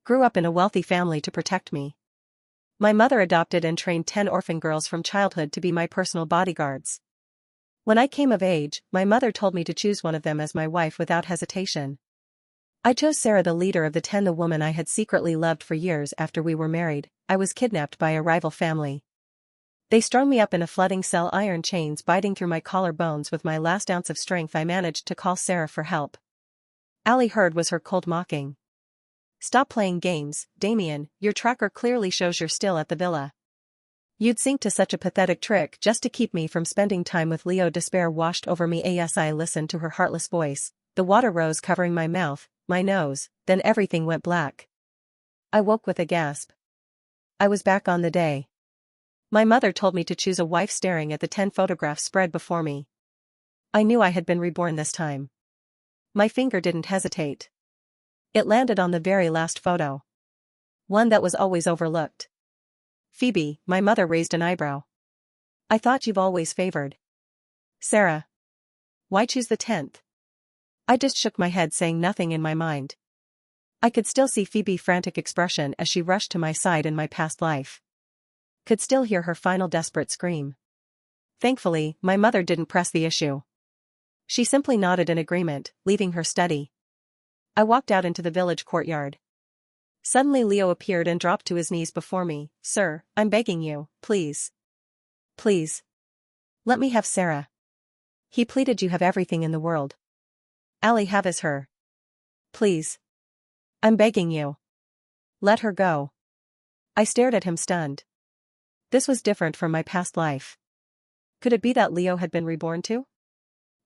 grew up in a wealthy family to protect me. My mother adopted and trained 10 orphan girls from childhood to be my personal bodyguards. When I came of age, my mother told me to choose one of them as my wife without hesitation. I chose Sarah, the leader of the 10, the woman I had secretly loved for years after we were married. I was kidnapped by a rival family. They strung me up in a flooding cell, iron chains biting through my collarbones. With my last ounce of strength I managed to call Sarah for help. Alli heard was her cold mocking. "Stop playing games, Damien, your tracker clearly shows you're still at the villa. You'd sink to such a pathetic trick just to keep me from spending time with Leo." Despair washed over me as I listened to her heartless voice. The water rose, covering my mouth, my nose, then everything went black. I woke with a gasp. I was back on the day. My mother told me to choose a wife, staring at the 10 photographs spread before me. I knew I had been reborn this time. My finger didn't hesitate. It landed on the very last photo. One that was always overlooked. "Phoebe," my mother raised an eyebrow. "I thought you've always favored Sarah. Why choose the 10th? I just shook my head, saying nothing in my mind. I could still see Phoebe's frantic expression as she rushed to my side in my past life. Could still hear her final desperate scream. Thankfully, my mother didn't press the issue. She simply nodded in agreement, leaving her study. I walked out into the village courtyard. Suddenly Leo appeared and dropped to his knees before me. "Sir, I'm begging you, please. Please. Let me have Sarah." He pleaded. "You have everything in the world. Alli has her. Please. I'm begging you. Let her go." I stared at him, stunned. This was different from my past life. Could it be that Leo had been reborn too?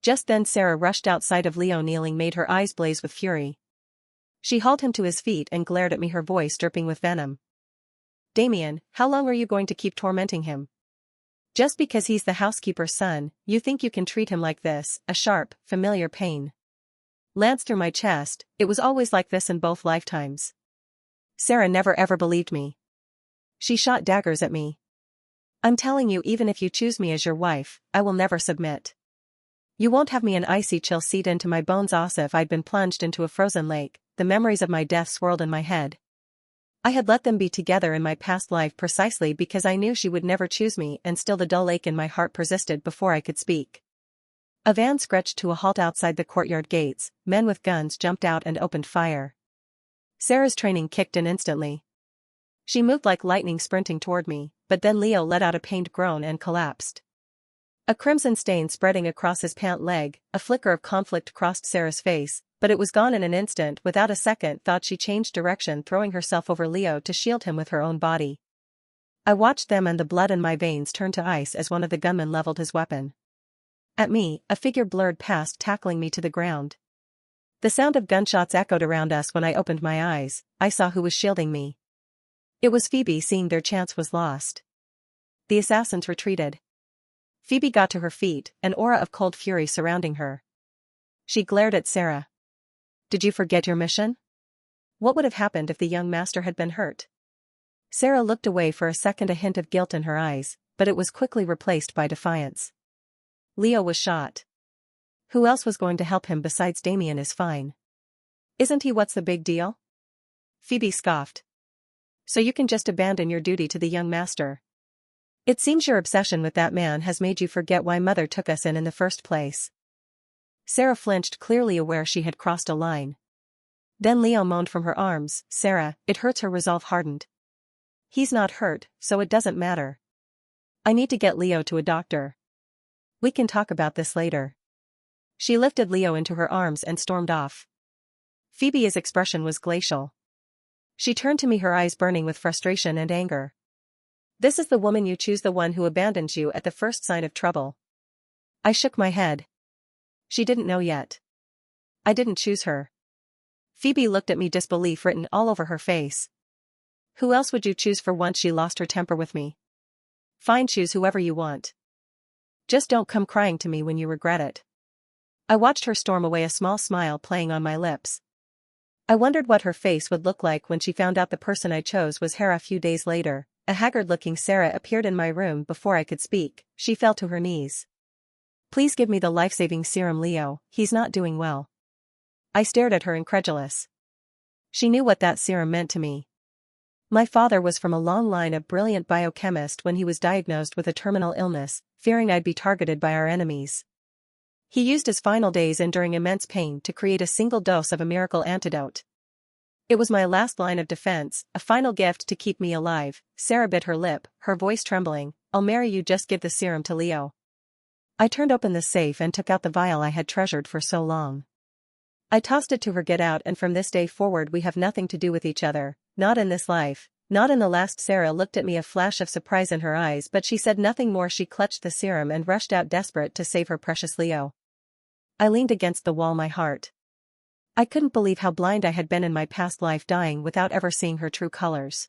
Just then Sarah rushed out. Sight of Leo kneeling made her eyes blaze with fury. She hauled him to his feet and glared at me, her voice dripping with venom. "Damien, how long are you going to keep tormenting him? Just because he's the housekeeper's son, you think you can treat him like this?" A sharp, familiar pain lanced through my chest. It was always like this in both lifetimes. Sarah never ever believed me. She shot daggers at me. "I'm telling you, even if you choose me as your wife, I will never submit. You won't have me." An icy chill seeped into my bones, as if I'd been plunged into a frozen lake. The memories of my death swirled in my head. I had let them be together in my past life precisely because I knew she would never choose me, and still the dull ache in my heart persisted. Before I could speak, a van screeched to a halt outside the courtyard gates. Men with guns jumped out and opened fire. Sarah's training kicked in instantly. She moved like lightning, sprinting toward me, but then Leo let out a pained groan and collapsed. A crimson stain spreading across his pant leg. A flicker of conflict crossed Sarah's face, but it was gone in an instant. Without a second thought she changed direction, throwing herself over Leo to shield him with her own body. I watched them, and the blood in my veins turned to ice as one of the gunmen leveled his weapon at me. A figure blurred past, tackling me to the ground. The sound of gunshots echoed around us. When I opened my eyes, I saw who was shielding me. It was Phoebe. Seeing their chance was lost, the assassins retreated. Phoebe got to her feet, an aura of cold fury surrounding her. She glared at Sarah. "Did you forget your mission? What would have happened if the young master had been hurt?" Sarah looked away for a second, a hint of guilt in her eyes, but it was quickly replaced by defiance. "Leo was shot. Who else was going to help him besides Damien? Is fine. Isn't he? What's the big deal?" Phoebe scoffed. "So you can just abandon your duty to the young master? It seems your obsession with that man has made you forget why mother took us in the first place." Sarah flinched, clearly aware she had crossed a line. Then Leo moaned from her arms. "Sarah, it hurts." Her resolve hardened. "He's not hurt, so it doesn't matter. I need to get Leo to a doctor. We can talk about this later." She lifted Leo into her arms and stormed off. Phoebe's expression was glacial. She turned to me, her eyes burning with frustration and anger. "This is the woman you choose, the one who abandons you at the first sign of trouble." I shook my head. She didn't know yet. I didn't choose her. Phoebe looked at me, disbelief written all over her face. "Who else would you choose for once?" She lost her temper with me. "Fine, choose whoever you want. Just don't come crying to me when you regret it." I watched her storm away, a small smile playing on my lips. I wondered what her face would look like when she found out the person I chose was Hera. A few days later, a haggard-looking Sarah appeared in my room. Before I could speak, she fell to her knees. "Please give me the life-saving serum, Leo. He's not doing well." I stared at her, incredulous. She knew what that serum meant to me. My father was from a long line of brilliant biochemists when he was diagnosed with a terminal illness, fearing I'd be targeted by our enemies. He used his final days enduring immense pain to create a single dose of a miracle antidote. It was my last line of defense, a final gift to keep me alive. Sarah bit her lip, her voice trembling. I'll marry you, just give the serum to Leo. I turned open the safe and took out the vial I had treasured for so long. I tossed it to her. Get out, and from this day forward we have nothing to do with each other, not in this life, not in the last. Sarah looked at me, a flash of surprise in her eyes, but she said nothing more. She clutched the serum and rushed out, desperate to save her precious Leo. I leaned against the wall, my heart. I couldn't believe how blind I had been in my past life, dying without ever seeing her true colors.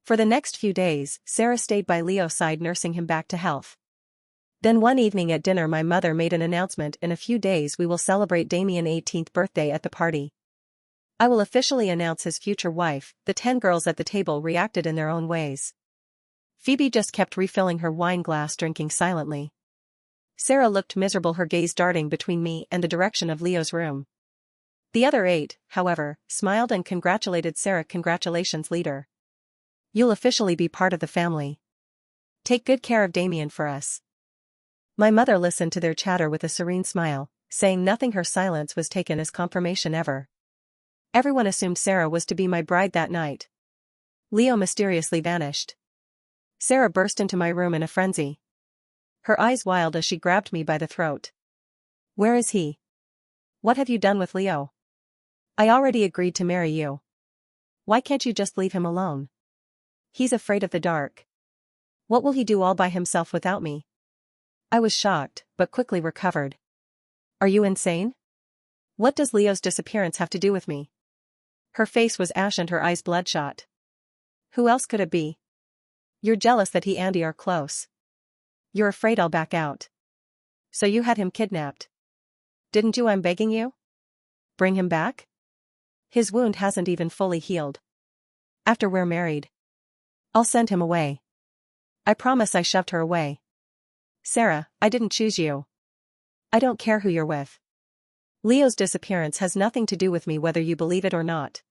For the next few days, Sarah stayed by Leo's side, nursing him back to health. Then one evening at dinner my mother made an announcement: in a few days we will celebrate Damien's 18th birthday at the party. I will officially announce his future wife. The 10 girls at the table reacted in their own ways. Phoebe just kept refilling her wine glass, drinking silently. Sarah looked miserable, her gaze darting between me and the direction of Leo's room. The other 8, however, smiled and congratulated Sarah. Congratulations, leader. You'll officially be part of the family. Take good care of Damien for us. My mother listened to their chatter with a serene smile, saying nothing. Her silence was taken as confirmation. Everyone assumed Sarah was to be my bride that night. Leo mysteriously vanished. Sarah burst into my room in a frenzy. Her eyes wild as she grabbed me by the throat. Where is he? What have you done with Leo? I already agreed to marry you. Why can't you just leave him alone? He's afraid of the dark. What will he do all by himself without me? I was shocked, but quickly recovered. Are you insane? What does Leo's disappearance have to do with me? Her face was ashen, her eyes bloodshot. Who else could it be? You're jealous that he and Andy are close. You're afraid I'll back out. So you had him kidnapped. Didn't you? I'm begging you. Bring him back? His wound hasn't even fully healed. After we're married, I'll send him away. I promise. I shoved her away. Sarah, I didn't choose you. I don't care who you're with. Leo's disappearance has nothing to do with me, whether you believe it or not.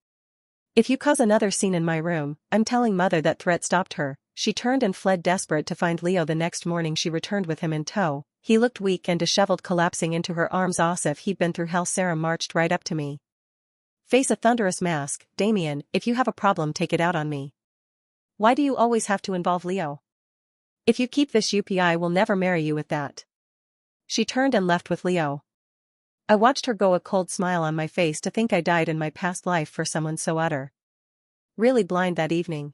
If you cause another scene in my room, I'm telling Mother. That threat stopped her. She turned and fled, desperate to find Leo. The next morning she returned with him in tow. He looked weak and disheveled, collapsing into her arms. As if he'd been through hell, Sarah marched right up to me. Face a thunderous mask. Damien, if you have a problem, take it out on me. Why do you always have to involve Leo? If you keep this up, I will never marry you with that. She turned and left with Leo. I watched her go, a cold smile on my face. To think I died in my past life for someone so utter. Really blind. That evening,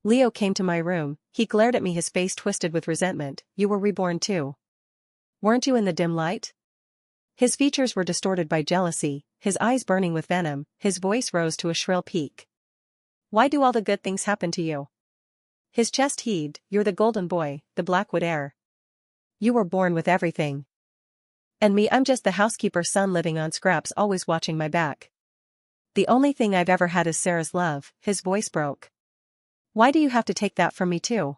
Leo came to my room. He glared at me, his face twisted with resentment. You were reborn too. Weren't you in the dim light? His features were distorted by jealousy, his eyes burning with venom. His voice rose to a shrill peak. Why do all the good things happen to you? His chest heaved. You're the golden boy, the Blackwood heir. You were born with everything. And me, I'm just the housekeeper's son living on scraps, always watching my back. The only thing I've ever had is Sarah's love. His voice broke. Why do you have to take that from me too?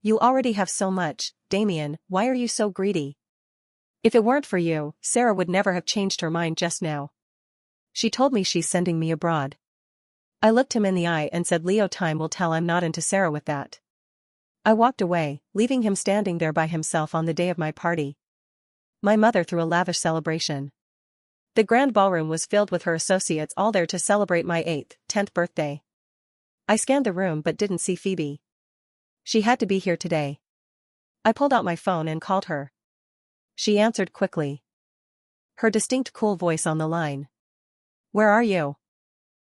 You already have so much. Damien, why are you so greedy? If it weren't for you, Sarah would never have changed her mind just now. She told me she's sending me abroad. I looked him in the eye and said, Leo, time will tell. I'm not into Sarah with that. I walked away, leaving him standing there by himself on the day of my party. My mother threw a lavish celebration. The grand ballroom was filled with her associates, all there to celebrate my 8th, 10th birthday. I scanned the room but didn't see Phoebe. She had to be here today. I pulled out my phone and called her. She answered quickly. Her distinct, cool voice on the line. Where are you?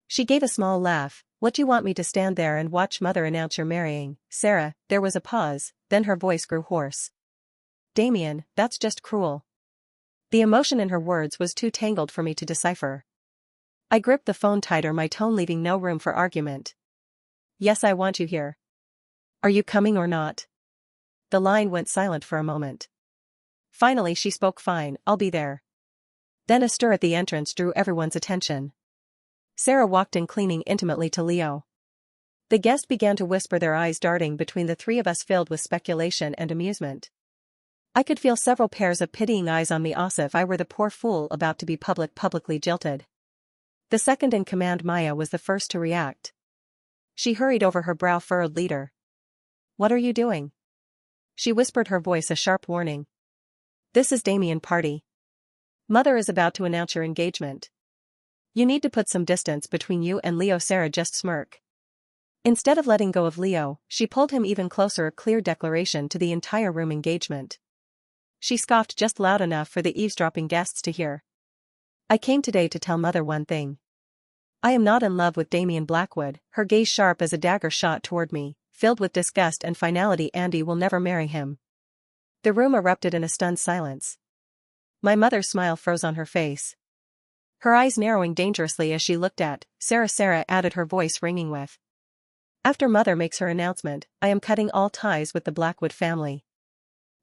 She gave a small laugh. What do you want me to stand there and watch Mother announce you're marrying, Sarah? There was a pause, then her voice grew hoarse. Damien, that's just cruel. The emotion in her words was too tangled for me to decipher. I gripped the phone tighter, my tone leaving no room for argument. Yes, I want you here. Are you coming or not? The line went silent for a moment. Finally she spoke. Fine, I'll be there. Then a stir at the entrance drew everyone's attention. Sarah walked in, clinging intimately to Leo. The guests began to whisper, their eyes darting between the three of us, filled with speculation and amusement. I could feel several pairs of pitying eyes on me, as if I were the poor fool about to be publicly jilted. The second-in-command Maya was the first to react. She hurried over her brow-furrowed leader. "What are you doing?" She whispered, her voice a sharp warning. "This is Damien party. Mother is about to announce your engagement. You need to put some distance between you and Leo." Sarah just smirked. Instead of letting go of Leo, she pulled him even closer, a clear declaration to the entire room: engagement. She scoffed just loud enough for the eavesdropping guests to hear. "I came today to tell Mother one thing. I am not in love with Damien Blackwood," her gaze sharp as a dagger shot toward me, filled with disgust and finality. "Andy will never marry him." The room erupted in a stunned silence. My mother's smile froze on her face, her eyes narrowing dangerously as she looked at Sarah. Sarah added, her voice ringing with, "After Mother makes her announcement, I am cutting all ties with the Blackwood family."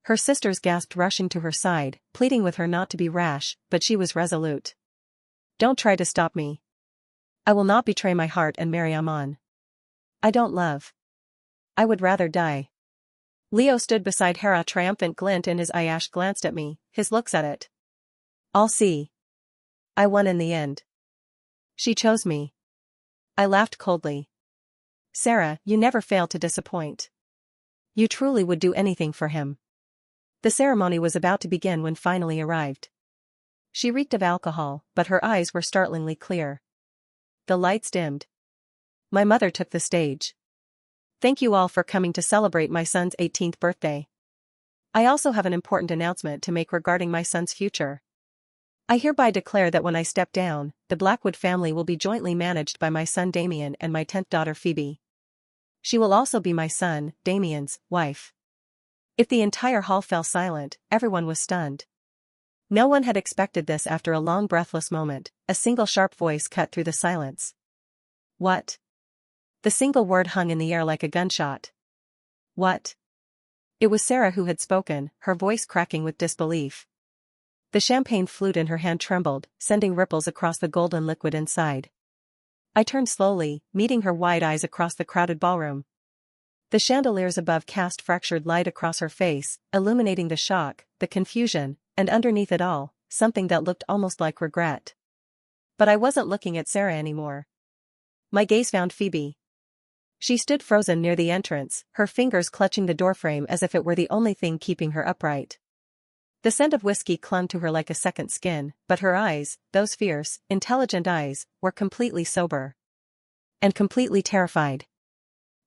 Her sisters gasped, rushing to her side, pleading with her not to be rash, but she was resolute. "Don't try to stop me. I will not betray my heart and marry Amon. I don't love. I would rather die." Leo stood beside her, a triumphant glint in his eye. Ash glanced at me, his looks at it. "I'll see. I won in the end. She chose me." I laughed coldly. "Sarah, you never fail to disappoint. You truly would do anything for him." The ceremony was about to begin when finally arrived. She reeked of alcohol, but her eyes were startlingly clear. The lights dimmed. My mother took the stage. "Thank you all for coming to celebrate my son's 18th birthday. I also have an important announcement to make regarding my son's future. I hereby declare that when I step down, the Blackwood family will be jointly managed by my son Damien and my 10th daughter Phoebe. She will also be my son, Damien's, wife." If the entire hall fell silent, everyone was stunned. No one had expected this. After a long breathless moment, a single sharp voice cut through the silence. "What?" The single word hung in the air like a gunshot. "What?" It was Sarah who had spoken, her voice cracking with disbelief. The champagne flute in her hand trembled, sending ripples across the golden liquid inside. I turned slowly, meeting her wide eyes across the crowded ballroom. The chandeliers above cast fractured light across her face, illuminating the shock, the confusion, and underneath it all, something that looked almost like regret. But I wasn't looking at Sarah anymore. My gaze found Phoebe. She stood frozen near the entrance, her fingers clutching the doorframe as if it were the only thing keeping her upright. The scent of whiskey clung to her like a second skin, but her eyes, those fierce, intelligent eyes, were completely sober. And completely terrified.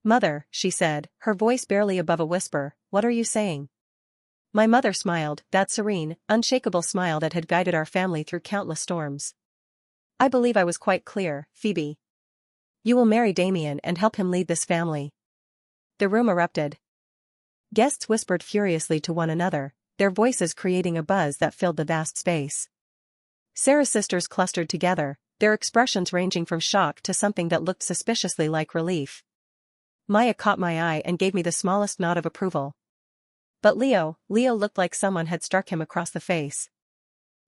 "Mother," she said, her voice barely above a whisper, "what are you saying?" My mother smiled, that serene, unshakable smile that had guided our family through countless storms. "I believe I was quite clear, Phoebe. You will marry Damien and help him lead this family." The room erupted. Guests whispered furiously to one another, their voices creating a buzz that filled the vast space. Sarah's sisters clustered together, their expressions ranging from shock to something that looked suspiciously like relief. Maya caught my eye and gave me the smallest nod of approval. But Leo looked like someone had struck him across the face.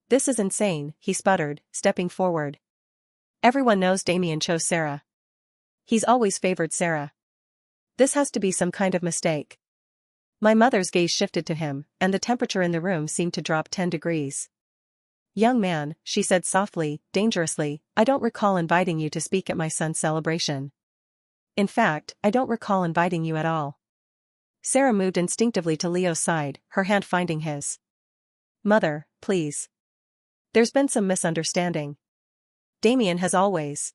"This is insane," he sputtered, stepping forward. "Everyone knows Damien chose Sarah. He's always favored Sarah. This has to be some kind of mistake." My mother's gaze shifted to him, and the temperature in the room seemed to drop 10 degrees. "Young man," she said softly, dangerously, "I don't recall inviting you to speak at my son's celebration. In fact, I don't recall inviting you at all." Sarah moved instinctively to Leo's side, her hand finding his. "Mother, please. There's been some misunderstanding. Damien has always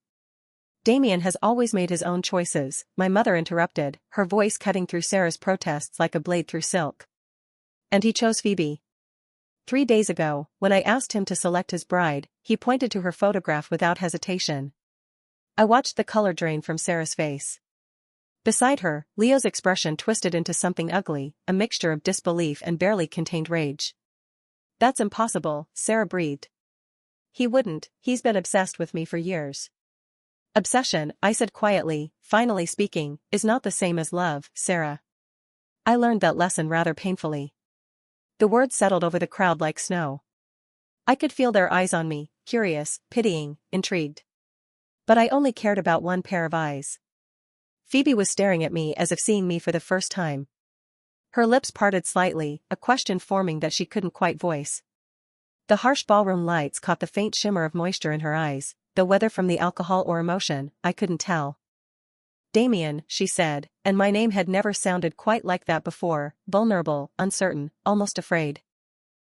made his own choices," my mother interrupted, her voice cutting through Sarah's protests like a blade through silk. "And he chose Phoebe. 3 days ago, when I asked him to select his bride, he pointed to her photograph without hesitation." I watched the color drain from Sarah's face. Beside her, Leo's expression twisted into something ugly, a mixture of disbelief and barely contained rage. "That's impossible," Sarah breathed. "He wouldn't, he's been obsessed with me for years." "Obsession," I said quietly, finally speaking, "is not the same as love, Sarah. I learned that lesson rather painfully." The words settled over the crowd like snow. I could feel their eyes on me, curious, pitying, intrigued. But I only cared about one pair of eyes. Phoebe was staring at me as if seeing me for the first time. Her lips parted slightly, a question forming that she couldn't quite voice. The harsh ballroom lights caught the faint shimmer of moisture in her eyes, though whether from the alcohol or emotion, I couldn't tell. Damien, she said, and my name had never sounded quite like that before, vulnerable, uncertain, almost afraid.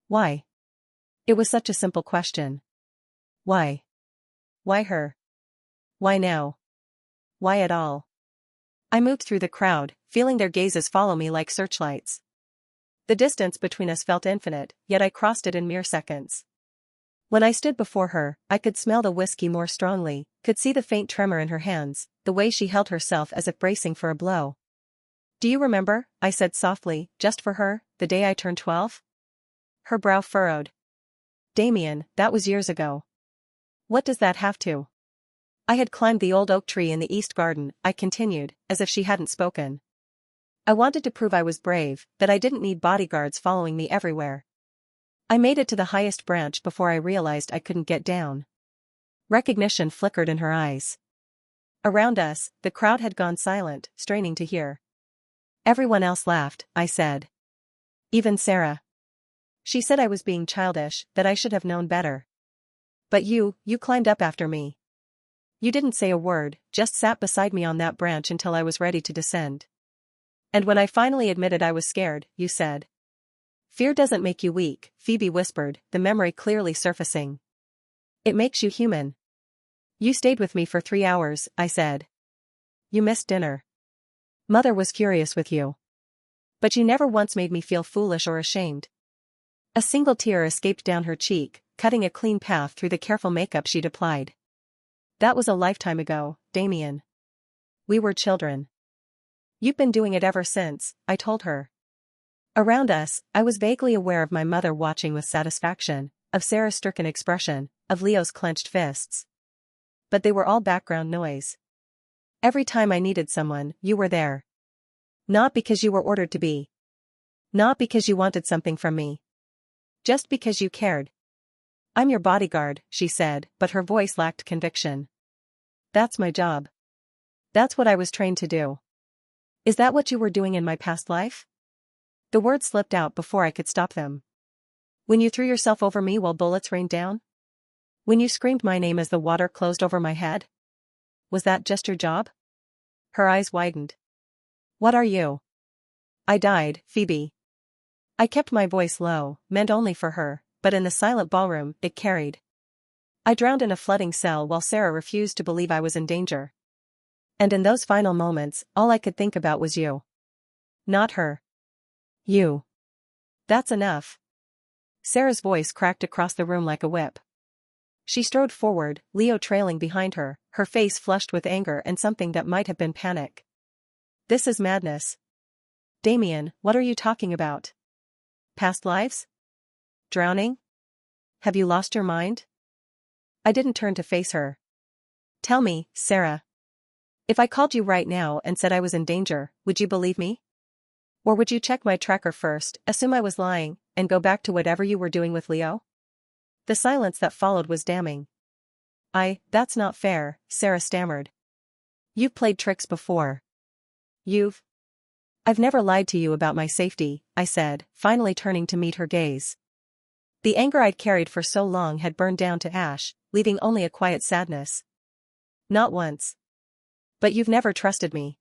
Why? It was such a simple question. Why? Why her? Why now? Why at all? I moved through the crowd, feeling their gazes follow me like searchlights. The distance between us felt infinite, yet I crossed it in mere seconds. When I stood before her, I could smell the whiskey more strongly, could see the faint tremor in her hands, the way she held herself as if bracing for a blow. Do you remember, I said softly, just for her, the day I turned 12? Her brow furrowed. Damien, that was years ago. What does that have to? I had climbed the old oak tree in the east garden, I continued, as if she hadn't spoken. I wanted to prove I was brave, that I didn't need bodyguards following me everywhere. I made it to the highest branch before I realized I couldn't get down. Recognition flickered in her eyes. Around us, the crowd had gone silent, straining to hear. Everyone else laughed, I said. Even Sarah. She said I was being childish, that I should have known better. But you climbed up after me. You didn't say a word, just sat beside me on that branch until I was ready to descend. And when I finally admitted I was scared, you said. Fear doesn't make you weak, Phoebe whispered, the memory clearly surfacing. It makes you human. You stayed with me for 3 hours, I said. You missed dinner. Mother was curious with you. But you never once made me feel foolish or ashamed. A single tear escaped down her cheek, cutting a clean path through the careful makeup she'd applied. That was a lifetime ago, Damien. We were children. You've been doing it ever since, I told her. Around us, I was vaguely aware of my mother watching with satisfaction, of Sarah's stricken expression, of Leo's clenched fists. But they were all background noise. Every time I needed someone, you were there. Not because you were ordered to be. Not because you wanted something from me. Just because you cared. I'm your bodyguard, she said, but her voice lacked conviction. That's my job. That's what I was trained to do. Is that what you were doing in my past life? The words slipped out before I could stop them. When you threw yourself over me while bullets rained down? When you screamed my name as the water closed over my head? Was that just your job? Her eyes widened. What are you? I died, Phoebe. I kept my voice low, meant only for her, but in the silent ballroom, it carried. I drowned in a flooding cell while Sarah refused to believe I was in danger. And in those final moments, all I could think about was you. Not her. You. That's enough. Sarah's voice cracked across the room like a whip. She strode forward, Leo trailing behind her, her face flushed with anger and something that might have been panic. This is madness. Damien, what are you talking about? Past lives? Drowning? Have you lost your mind? I didn't turn to face her. Tell me, Sarah. If I called you right now and said I was in danger, would you believe me? Or would you check my tracker first, assume I was lying, and go back to whatever you were doing with Leo? The silence that followed was damning. That's not fair, Sarah stammered. You've played tricks before. I've never lied to you about my safety, I said, finally turning to meet her gaze. The anger I'd carried for so long had burned down to ash, leaving only a quiet sadness. Not once. But you've never trusted me.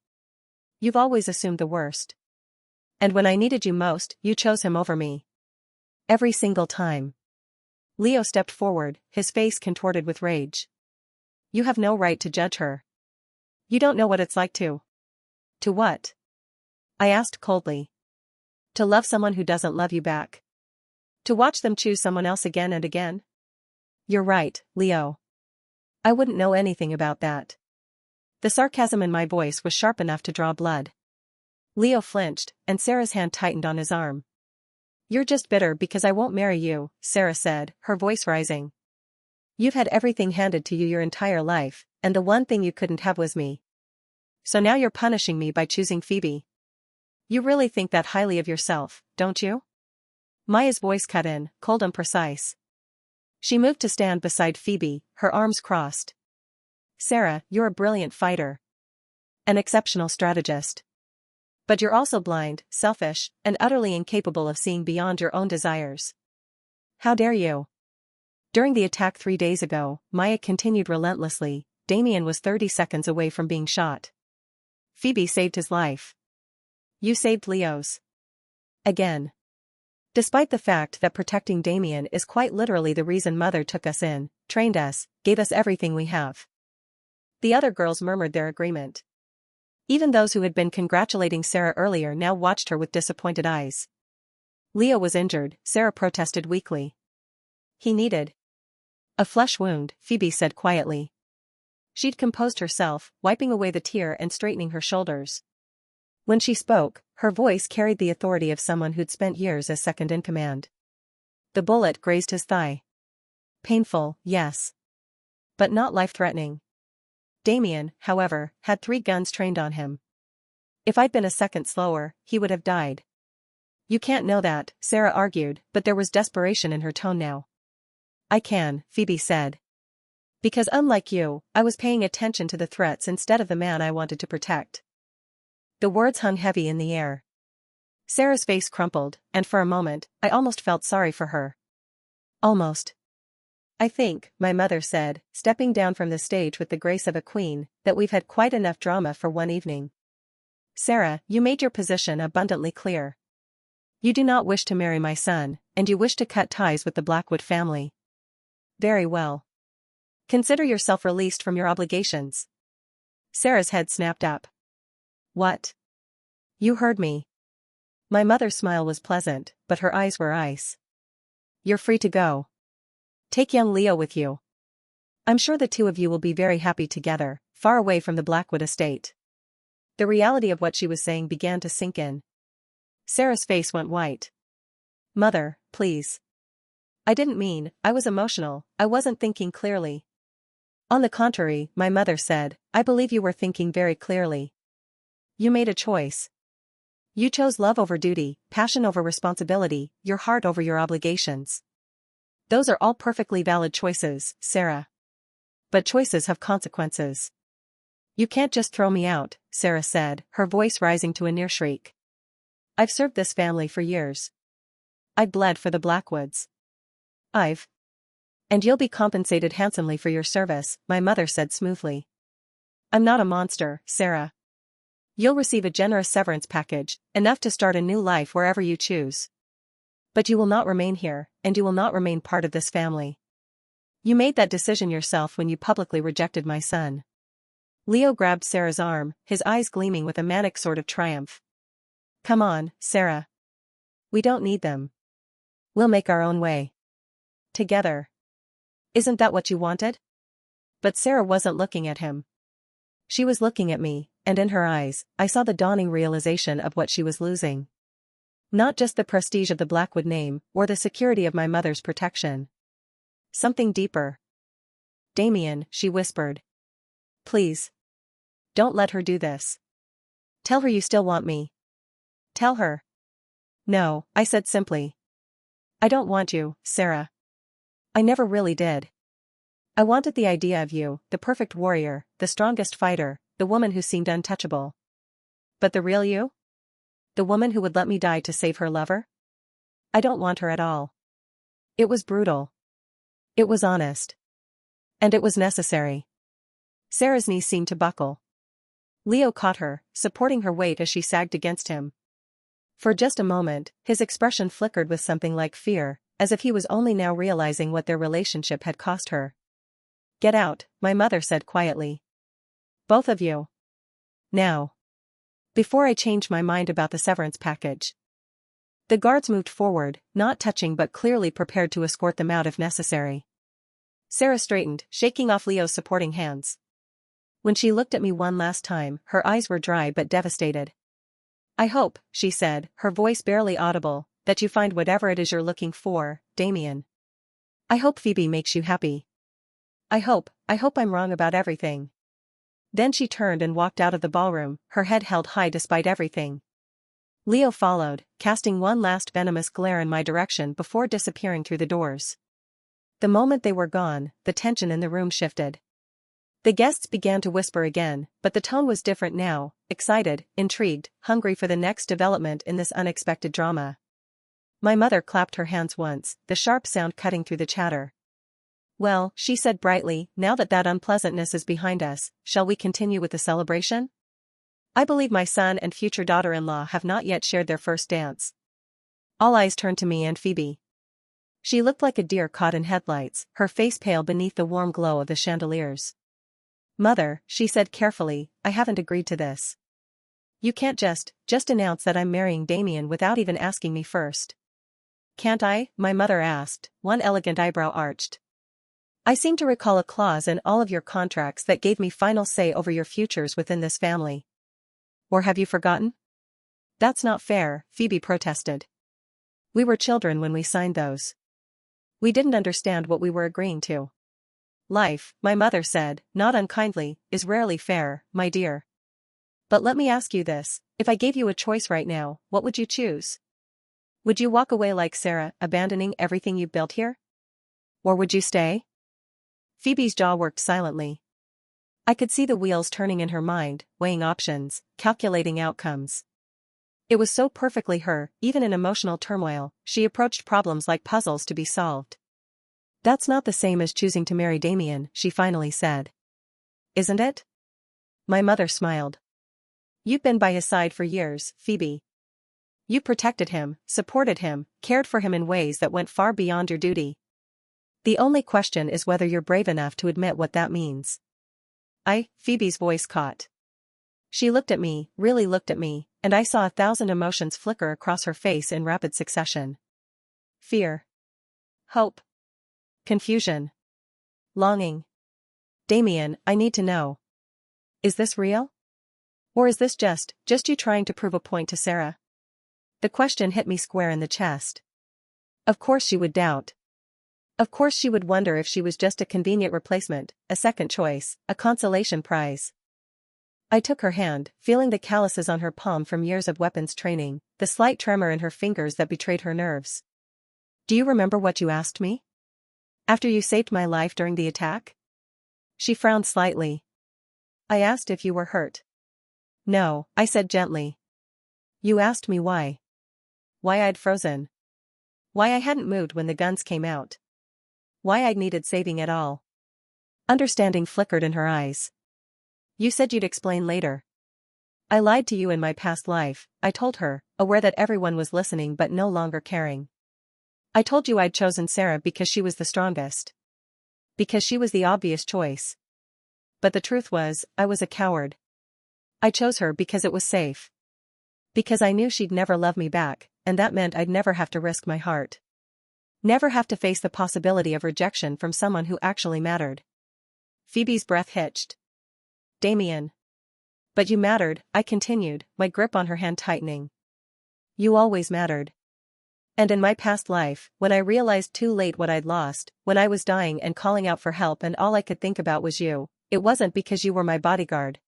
You've always assumed the worst. And when I needed you most, you chose him over me. Every single time. Leo stepped forward, his face contorted with rage. You have no right to judge her. You don't know what it's like to. To what? I asked coldly. To love someone who doesn't love you back. To watch them choose someone else again and again? You're right, Leo. I wouldn't know anything about that. The sarcasm in my voice was sharp enough to draw blood. Leo flinched, and Sarah's hand tightened on his arm. You're just bitter because I won't marry you, Sarah said, her voice rising. You've had everything handed to you your entire life, and the one thing you couldn't have was me. So now you're punishing me by choosing Phoebe. You really think that highly of yourself, don't you? Maya's voice cut in, cold and precise. She moved to stand beside Phoebe, her arms crossed. Sarah, you're a brilliant fighter. An exceptional strategist. But you're also blind, selfish, and utterly incapable of seeing beyond your own desires. How dare you? During the attack 3 days ago, Maya continued relentlessly. Damien was 30 seconds away from being shot. Phoebe saved his life. You saved Leo's. Again. Despite the fact that protecting Damien is quite literally the reason Mother took us in, trained us, gave us everything we have. The other girls murmured their agreement. Even those who had been congratulating Sarah earlier now watched her with disappointed eyes. Leo was injured, Sarah protested weakly. He needed a flesh wound, Phoebe said quietly. She'd composed herself, wiping away the tear and straightening her shoulders. When she spoke, her voice carried the authority of someone who'd spent years as second-in-command. The bullet grazed his thigh. Painful, yes. But not life-threatening. Damien, however, had 3 guns trained on him. If I'd been a second slower, he would have died. You can't know that, Sarah argued, but there was desperation in her tone now. I can, Phoebe said. Because unlike you, I was paying attention to the threats instead of the man I wanted to protect. The words hung heavy in the air. Sarah's face crumpled, and for a moment, I almost felt sorry for her. Almost. I think, my mother said, stepping down from the stage with the grace of a queen, that we've had quite enough drama for one evening. Sarah, you made your position abundantly clear. You do not wish to marry my son, and you wish to cut ties with the Blackwood family. Very well. Consider yourself released from your obligations. Sarah's head snapped up. What? You heard me. My mother's smile was pleasant, but her eyes were ice. You're free to go. Take young Leo with you. I'm sure the 2 of you will be very happy together, far away from the Blackwood estate. The reality of what she was saying began to sink in. Sarah's face went white. Mother, please. I didn't mean, I was emotional, I wasn't thinking clearly. On the contrary, my mother said, I believe you were thinking very clearly. You made a choice. You chose love over duty, passion over responsibility, your heart over your obligations. Those are all perfectly valid choices, Sarah. But choices have consequences. You can't just throw me out, Sarah said, her voice rising to a near shriek. I've served this family for years. I bled for the Blackwoods. And you'll be compensated handsomely for your service, my mother said smoothly. I'm not a monster, Sarah. You'll receive a generous severance package, enough to start a new life wherever you choose. But you will not remain here, and you will not remain part of this family. You made that decision yourself when you publicly rejected my son. Leo grabbed Sarah's arm, his eyes gleaming with a manic sort of triumph. Come on, Sarah. We don't need them. We'll make our own way. Together. Isn't that what you wanted? But Sarah wasn't looking at him. She was looking at me, and in her eyes, I saw the dawning realization of what she was losing. Not just the prestige of the Blackwood name, or the security of my mother's protection. Something deeper. Damien, she whispered. Please. Don't let her do this. Tell her you still want me. Tell her. No, I said simply. I don't want you, Sarah. I never really did. I wanted the idea of you, the perfect warrior, the strongest fighter, the woman who seemed untouchable. But the real you? The woman who would let me die to save her lover? I don't want her at all. It was brutal. It was honest. And it was necessary. Sarah's knees seemed to buckle. Leo caught her, supporting her weight as she sagged against him. For just a moment, his expression flickered with something like fear, as if he was only now realizing what their relationship had cost her. Get out, my mother said quietly. Both of you. Now. Before I change my mind about the severance package. The guards moved forward, not touching but clearly prepared to escort them out if necessary. Sarah straightened, shaking off Leo's supporting hands. When she looked at me one last time, her eyes were dry but devastated. I hope, she said, her voice barely audible, that you find whatever it is you're looking for, Damien. I hope Phoebe makes you happy. I hope I'm wrong about everything. Then she turned and walked out of the ballroom, her head held high despite everything. Leo followed, casting one last venomous glare in my direction before disappearing through the doors. The moment they were gone, the tension in the room shifted. The guests began to whisper again, but the tone was different now, excited, intrigued, hungry for the next development in this unexpected drama. My mother clapped her hands once, the sharp sound cutting through the chatter. Well, she said brightly, now that unpleasantness is behind us, shall we continue with the celebration? I believe my son and future daughter-in-law have not yet shared their first dance. All eyes turned to me and Phoebe. She looked like a deer caught in headlights, her face pale beneath the warm glow of the chandeliers. Mother, she said carefully, I haven't agreed to this. You can't just announce that I'm marrying Damien without even asking me first. Can't I? My mother asked, one elegant eyebrow arched. I seem to recall a clause in all of your contracts that gave me final say over your futures within this family. Or have you forgotten? That's not fair, Phoebe protested. We were children when we signed those. We didn't understand what we were agreeing to. Life, my mother said, not unkindly, is rarely fair, my dear. But let me ask you this, if I gave you a choice right now, what would you choose? Would you walk away like Sarah, abandoning everything you built here? Or would you stay? Phoebe's jaw worked silently. I could see the wheels turning in her mind, weighing options, calculating outcomes. It was so perfectly her, even in emotional turmoil, she approached problems like puzzles to be solved. That's not the same as choosing to marry Damien, she finally said. Isn't it? My mother smiled. You've been by his side for years, Phoebe. You protected him, supported him, cared for him in ways that went far beyond your duty. The only question is whether you're brave enough to admit what that means. Phoebe's voice caught. She looked at me, really looked at me, and I saw 1,000 emotions flicker across her face in rapid succession. Fear. Hope. Confusion. Longing. Damien, I need to know. Is this real? Or is this just you trying to prove a point to Sarah? The question hit me square in the chest. Of course she would doubt. Of course she would wonder if she was just a convenient replacement, a second choice, a consolation prize. I took her hand, feeling the calluses on her palm from years of weapons training, the slight tremor in her fingers that betrayed her nerves. Do you remember what you asked me? After you saved my life during the attack? She frowned slightly. I asked if you were hurt. No, I said gently. You asked me why. Why I'd frozen. Why I hadn't moved when the guns came out. Why I'd needed saving at all. Understanding flickered in her eyes. You said you'd explain later. I lied to you in my past life, I told her, aware that everyone was listening but no longer caring. I told you I'd chosen Sarah because she was the strongest. Because she was the obvious choice. But the truth was, I was a coward. I chose her because it was safe. Because I knew she'd never love me back, and that meant I'd never have to risk my heart. Never have to face the possibility of rejection from someone who actually mattered. Phoebe's breath hitched. Damien. But you mattered, I continued, my grip on her hand tightening. You always mattered. And in my past life, when I realized too late what I'd lost, when I was dying and calling out for help and all I could think about was you, it wasn't because you were my bodyguard.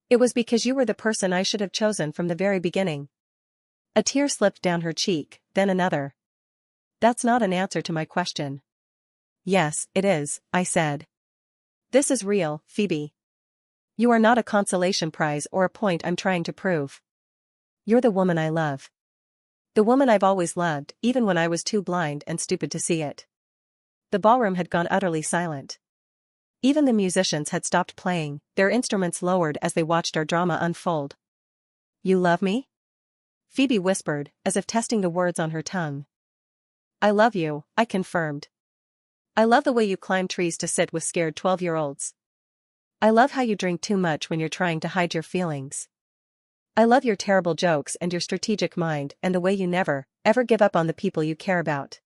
It was because you were the person I should have chosen from the very beginning. A tear slipped down her cheek, then another. That's not an answer to my question. Yes, it is, I said. This is real, Phoebe. You are not a consolation prize or a point I'm trying to prove. You're the woman I love. The woman I've always loved, even when I was too blind and stupid to see it. The ballroom had gone utterly silent. Even the musicians had stopped playing, their instruments lowered as they watched our drama unfold. You love me? Phoebe whispered, as if testing the words on her tongue. I love you, I confirmed. I love the way you climb trees to sit with scared 12-year-olds. I love how you drink too much when you're trying to hide your feelings. I love your terrible jokes and your strategic mind and the way you never, ever give up on the people you care about.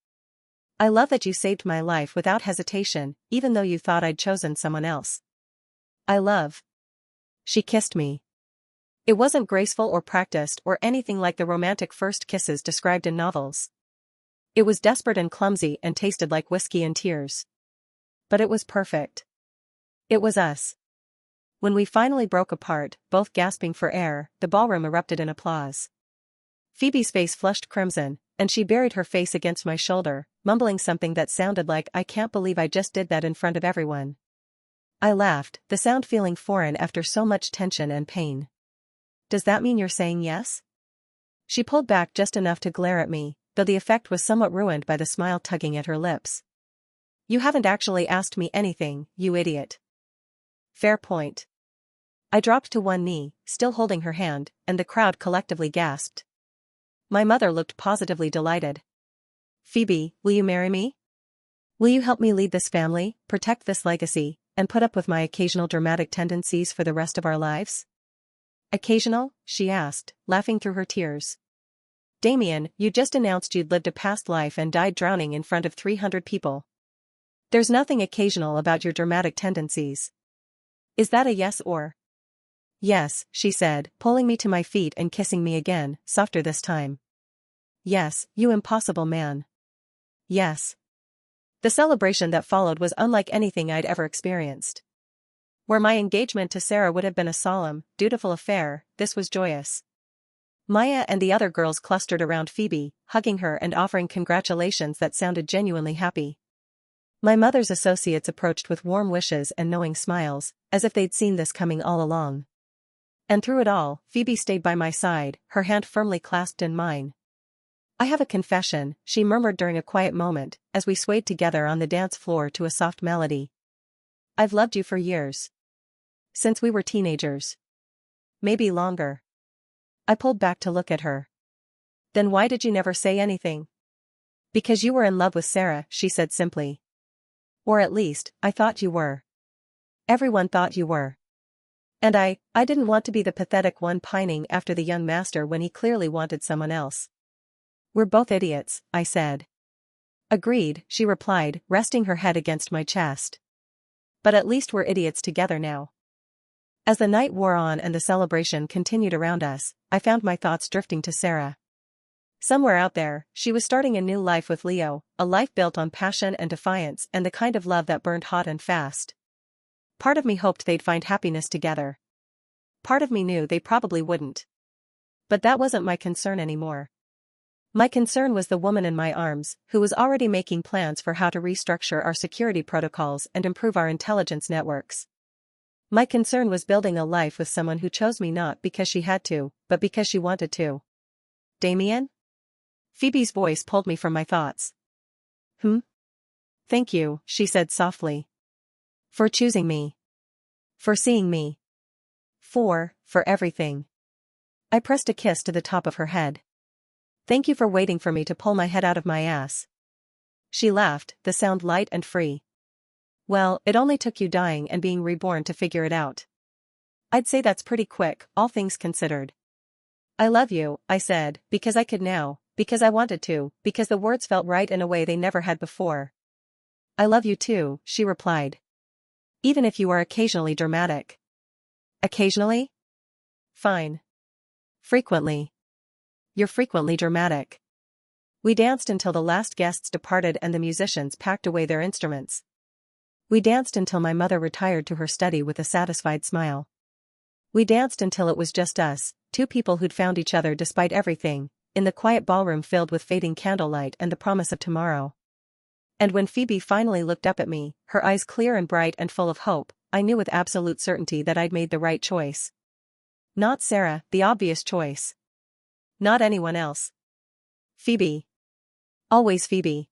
I love that you saved my life without hesitation, even though you thought I'd chosen someone else. I love. She kissed me. It wasn't graceful or practiced or anything like the romantic first kisses described in novels. It was desperate and clumsy and tasted like whiskey and tears. But it was perfect. It was us. When we finally broke apart, both gasping for air, the ballroom erupted in applause. Phoebe's face flushed crimson, and she buried her face against my shoulder, mumbling something that sounded like, I can't believe I just did that in front of everyone. I laughed, the sound feeling foreign after so much tension and pain. Does that mean you're saying yes? She pulled back just enough to glare at me, though the effect was somewhat ruined by the smile tugging at her lips. You haven't actually asked me anything, you idiot. Fair point. I dropped to one knee, still holding her hand, and the crowd collectively gasped. My mother looked positively delighted. Phoebe, will you marry me? Will you help me lead this family, protect this legacy, and put up with my occasional dramatic tendencies for the rest of our lives? Occasional? She asked, laughing through her tears. Damien, you just announced you'd lived a past life and died drowning in front of 300 people. There's nothing occasional about your dramatic tendencies. Is that a yes or? Yes, she said, pulling me to my feet and kissing me again, softer this time. Yes, you impossible man. Yes. The celebration that followed was unlike anything I'd ever experienced. Where my engagement to Sarah would have been a solemn, dutiful affair, this was joyous. Maya and the other girls clustered around Phoebe, hugging her and offering congratulations that sounded genuinely happy. My mother's associates approached with warm wishes and knowing smiles, as if they'd seen this coming all along. And through it all, Phoebe stayed by my side, her hand firmly clasped in mine. I have a confession, she murmured during a quiet moment, as we swayed together on the dance floor to a soft melody. I've loved you for years. Since we were teenagers. Maybe longer. I pulled back to look at her. Then why did you never say anything? Because you were in love with Sarah, she said simply. Or at least, I thought you were. Everyone thought you were. And I didn't want to be the pathetic one pining after the young master when he clearly wanted someone else. We're both idiots, I said. Agreed, she replied, resting her head against my chest. But at least we're idiots together now. As the night wore on and the celebration continued around us, I found my thoughts drifting to Sarah. Somewhere out there, she was starting a new life with Leo, a life built on passion and defiance and the kind of love that burned hot and fast. Part of me hoped they'd find happiness together. Part of me knew they probably wouldn't. But that wasn't my concern anymore. My concern was the woman in my arms, who was already making plans for how to restructure our security protocols and improve our intelligence networks. My concern was building a life with someone who chose me not because she had to, but because she wanted to. Damien? Phoebe's voice pulled me from my thoughts. Thank you, she said softly. For choosing me. For seeing me. For everything. I pressed a kiss to the top of her head. Thank you for waiting for me to pull my head out of my ass. She laughed, the sound light and free. Well, it only took you dying and being reborn to figure it out. I'd say that's pretty quick, all things considered. I love you, I said, because I could now, because I wanted to, because the words felt right in a way they never had before. I love you too, she replied. Even if you are occasionally dramatic. Occasionally? Fine. Frequently. You're frequently dramatic. We danced until the last guests departed and the musicians packed away their instruments. We danced until my mother retired to her study with a satisfied smile. We danced until it was just us, two people who'd found each other despite everything, in the quiet ballroom filled with fading candlelight and the promise of tomorrow. And when Phoebe finally looked up at me, her eyes clear and bright and full of hope, I knew with absolute certainty that I'd made the right choice. Not Sarah, the obvious choice. Not anyone else. Phoebe. Always Phoebe.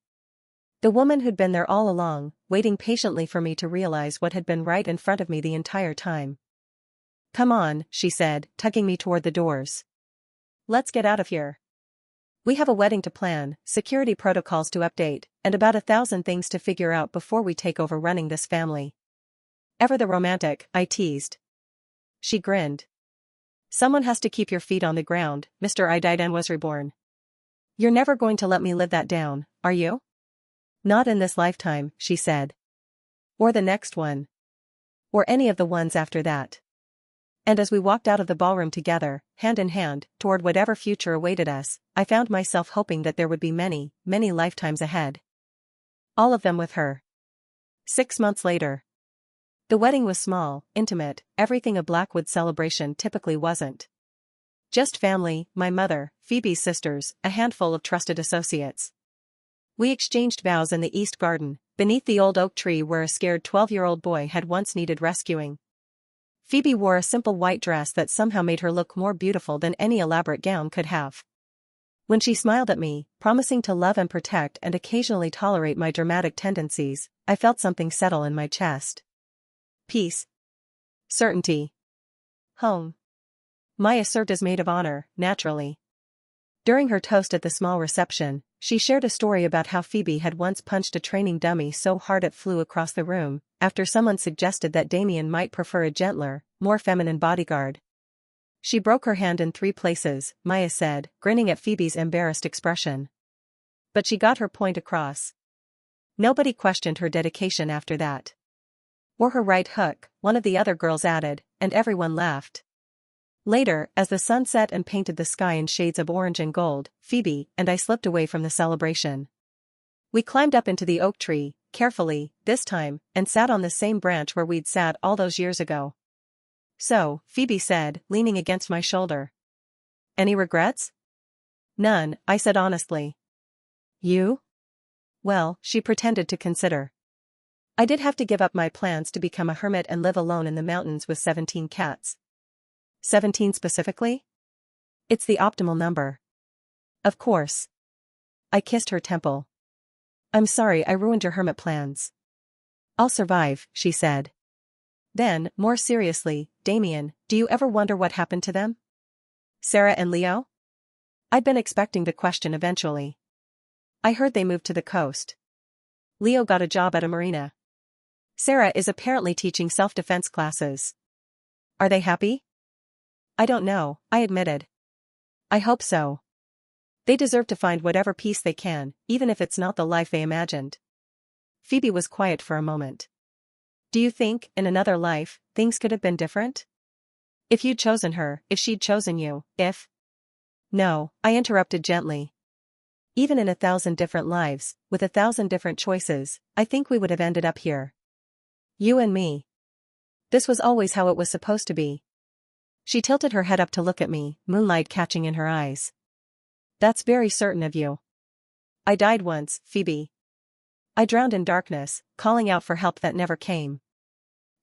The woman who'd been there all along, waiting patiently for me to realize what had been right in front of me the entire time. Come on, she said, tugging me toward the doors. Let's get out of here. We have a wedding to plan, security protocols to update, and about 1,000 things to figure out before we take over running this family. Ever the romantic, I teased. She grinned. Someone has to keep your feet on the ground, Mr. I died and was reborn. You're never going to let me live that down, are you? Not in this lifetime, she said. Or the next one. Or any of the ones after that. And as we walked out of the ballroom together, hand in hand, toward whatever future awaited us, I found myself hoping that there would be many, many lifetimes ahead. All of them with her. 6 months later. The wedding was small, intimate, everything a Blackwood celebration typically wasn't. Just family, my mother, Phoebe's sisters, a handful of trusted associates. We exchanged vows in the East Garden, beneath the old oak tree where a scared 12-year-old boy had once needed rescuing. Phoebe wore a simple white dress that somehow made her look more beautiful than any elaborate gown could have. When she smiled at me, promising to love and protect and occasionally tolerate my dramatic tendencies, I felt something settle in my chest. Peace. Certainty. Home. Maya served as maid of honor, naturally. During her toast at the small reception, she shared a story about how Phoebe had once punched a training dummy so hard it flew across the room, after someone suggested that Damien might prefer a gentler, more feminine bodyguard. She broke her hand in 3 places, Maya said, grinning at Phoebe's embarrassed expression. But she got her point across. Nobody questioned her dedication after that. Or her right hook, one of the other girls added, and everyone laughed. Later, as the sun set and painted the sky in shades of orange and gold, Phoebe and I slipped away from the celebration. We climbed up into the oak tree, carefully, this time, and sat on the same branch where we'd sat all those years ago. So, Phoebe said, leaning against my shoulder. Any regrets? None, I said honestly. You? Well, she pretended to consider. I did have to give up my plans to become a hermit and live alone in the mountains with 17 cats. 17 specifically? It's the optimal number. Of course. I kissed her temple. I'm sorry I ruined your hermit plans. I'll survive, she said. Then, more seriously, Damien, do you ever wonder what happened to them? Sarah and Leo? I'd been expecting the question eventually. I heard they moved to the coast. Leo got a job at a marina. Sarah is apparently teaching self-defense classes. Are they happy? I don't know, I admitted. I hope so. They deserve to find whatever peace they can, even if it's not the life they imagined. Phoebe was quiet for a moment. Do you think, in another life, things could have been different? If you'd chosen her, if she'd chosen you, if... No, I interrupted gently. Even in 1,000 different lives, with 1,000 different choices, I think we would have ended up here. You and me. This was always how it was supposed to be. She tilted her head up to look at me, moonlight catching in her eyes. That's very certain of you. I died once, Phoebe. I drowned in darkness, calling out for help that never came.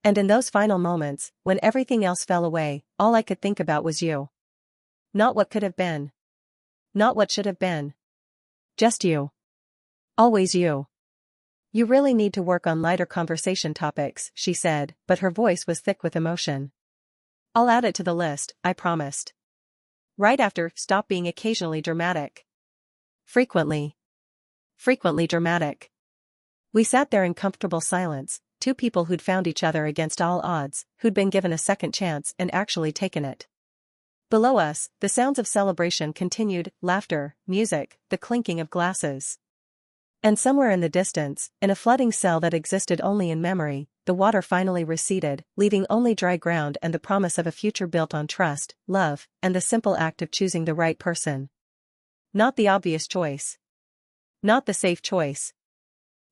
And in those final moments, when everything else fell away, all I could think about was you. Not what could have been. Not what should have been. Just you. Always you. You really need to work on lighter conversation topics, she said, but her voice was thick with emotion. I'll add it to the list, I promised. Right after, stop being occasionally dramatic. Frequently. Frequently dramatic. We sat there in comfortable silence, 2 people who'd found each other against all odds, who'd been given a second chance and actually taken it. Below us, the sounds of celebration continued, laughter, music, the clinking of glasses. And somewhere in the distance, in a flooding cell that existed only in memory, the water finally receded, leaving only dry ground and the promise of a future built on trust, love, and the simple act of choosing the right person. Not the obvious choice. Not the safe choice.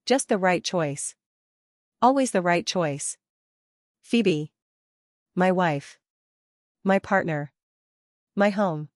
Just the right choice. Always the right choice. Phoebe. My wife. My partner. My home.